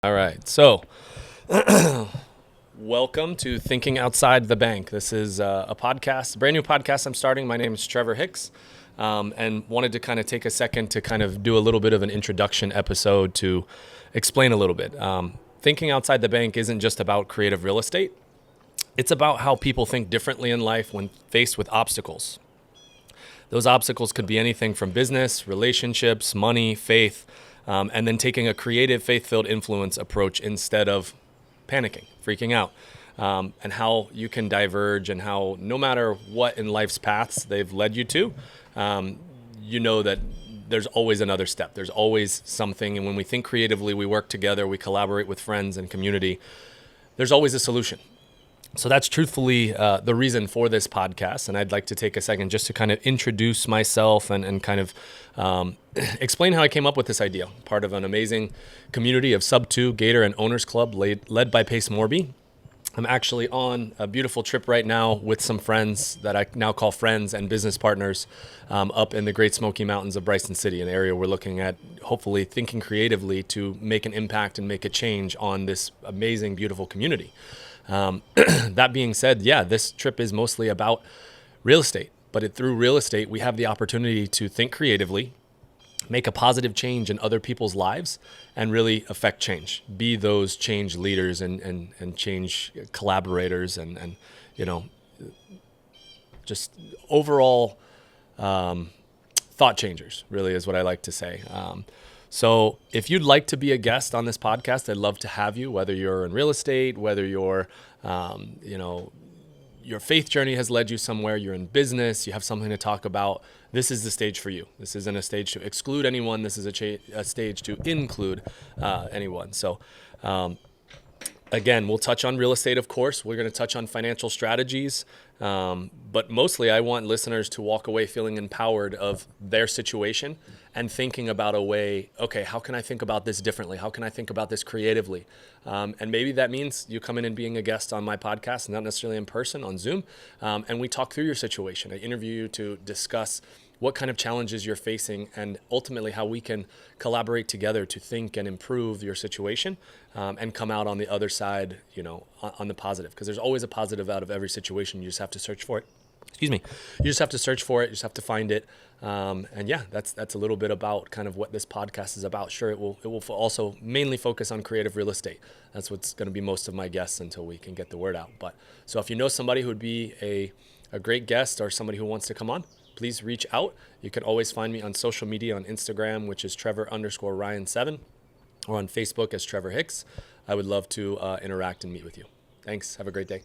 All right. So, welcome to Thinking Outside the Bank. This is a podcast, a brand new podcast I'm starting. My name is Trevor Hicks, and wanted to kind of take a second to kind of do a little bit of an introduction episode to explain a little bit. Thinking Outside the Bank isn't just about creative real estate. It's about how people think differently in life when faced with obstacles. Those obstacles could be anything from business, relationships, money, faith, and then taking a creative, faith-filled influence approach instead of panicking, freaking out, and how you can diverge and how no matter what in life's paths they've led you to, you know that there's always another step. There's always something. And when we think creatively, we work together, we collaborate with friends and community, there's always a solution. So that's truthfully the reason for this podcast. And I'd like to take a second just to kind of introduce myself and kind of explain how I came up with this idea. Part of an amazing community of Sub2 Gator and Owners Club led by Pace Morby. I'm actually on a beautiful trip right now with some friends that I now call friends and business partners up in the Great Smoky Mountains of Bryson City, an area we're looking at, hopefully thinking creatively to make an impact and make a change on this amazing, beautiful community. That being said, this trip is mostly about real estate, but through real estate, we have the opportunity to think creatively, make a positive change in other people's lives, and really affect change, be those change leaders and change collaborators and just overall thought changers, really is what I like to say. So if you'd like to be a guest on this podcast, I'd love to have you, whether you're in real estate, whether you're, your faith journey has led you somewhere, you're in business, you have something to talk about. This is the stage for you. This isn't a stage to exclude anyone. This is a stage to include anyone. So again, we'll touch on real estate, of course. We're going to touch on financial strategies. But mostly I want listeners to walk away feeling empowered of their situation and thinking about a way, okay, how can I think about this differently? How can I think about this creatively? And maybe that means you come in and being a guest on my podcast, not necessarily in person, on Zoom, and we talk through your situation. I interview you to discuss what kind of challenges you're facing and ultimately how we can collaborate together to think and improve your situation and come out on the other side, on the positive. Because there's always a positive out of every situation. You just have to search for it. Excuse me. You just have to search for it. You just have to find it. That's a little bit about kind of what this podcast is about. Sure, it will also mainly focus on creative real estate. That's what's going to be most of my guests until we can get the word out. But so if you know somebody who would be a great guest or somebody who wants to come on, please reach out. You can always find me on social media on Instagram, which is Trevor_Ryan7, or on Facebook as Trevor Hicks. I would love to interact and meet with you. Thanks. Have a great day.